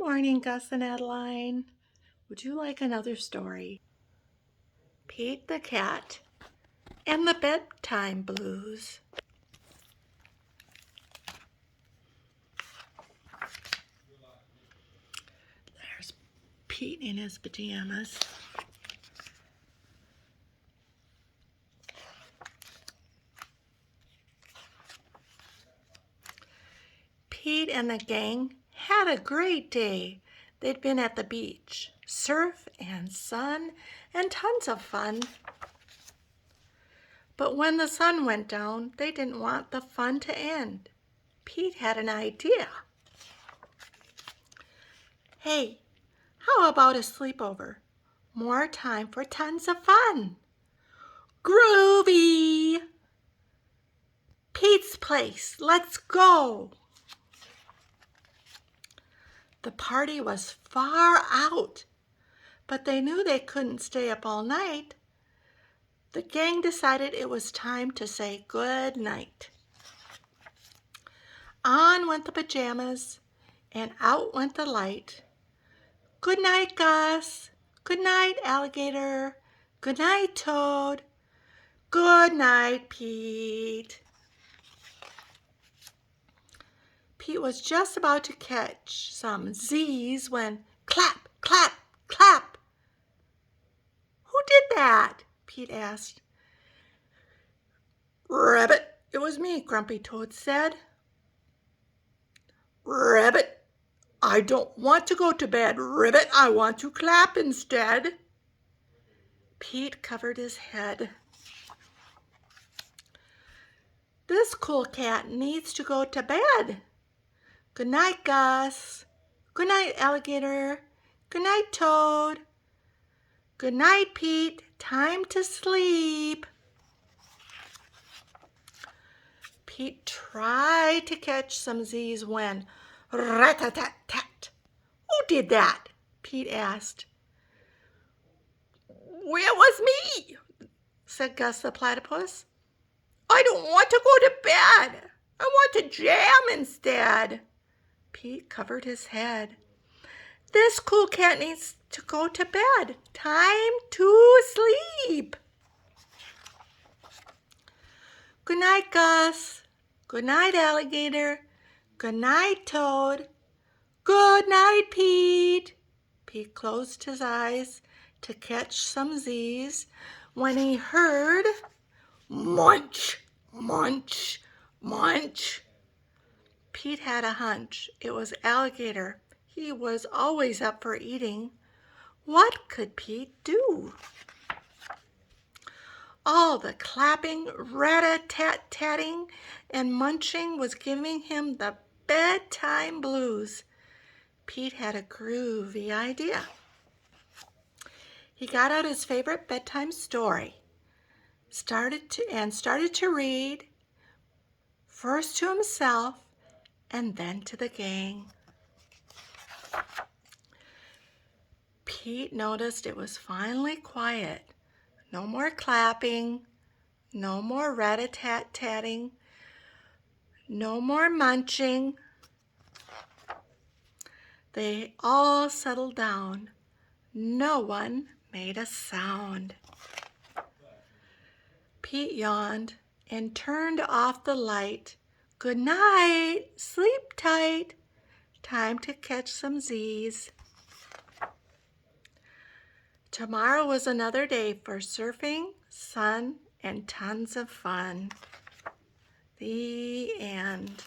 morning, Gus and Adeline. Would you like another story? Pete the Cat and the Bedtime Blues. There's Pete in his pajamas. Pete and the gang had a great day. They'd been at the beach, surf and sun and tons of fun. But when the sun went down, they didn't want the fun to end. Pete had an idea. Hey, how about a sleepover? More time for tons of fun. Groovy! Pete's place, let's go! The party was far out, but they knew they couldn't stay up all night. The gang decided it was time to say good night. On went the pajamas, and out went the light. Good night, Gus. Good night, Alligator. Good night, Toad. Good night, Pete. Pete was just about to catch some Z's when clap, clap, clap. Who did that? Pete asked. Rabbit, it was me, Grumpy Toad said. Rabbit, I don't want to go to bed. Ribbit, I want to clap instead. Pete covered his head. This cool cat needs to go to bed. Good night, Gus. Good night, Alligator. Good night, Toad. Good night, Pete. Time to sleep. Pete tried to catch some Z's when rat-a-tat-tat. Who did that? Pete asked. Well, it was me, said Gus the platypus. I don't want to go to bed. I want to jam instead. Pete covered his head. This cool cat needs to go to bed. Time to sleep. Good night, Gus. Good night, Alligator. Good night, Toad. Good night, Pete. Pete closed his eyes to catch some Z's when he heard munch, munch, munch. Pete had a hunch. It was Alligator. He was always up for eating. What could Pete do? All the clapping, rat-a-tat-tatting, and munching was giving him the bedtime blues. Pete had a groovy idea. He got out his favorite bedtime story, started to read, first to himself and then to the gang. Pete noticed it was finally quiet. No more clapping, no more rat-a-tat-tatting, no more munching. They all settled down. No one made a sound. Pete yawned and turned off the light. Good night, sleep tight. Time to catch some Z's. Tomorrow was another day for surfing, sun, and tons of fun. The end.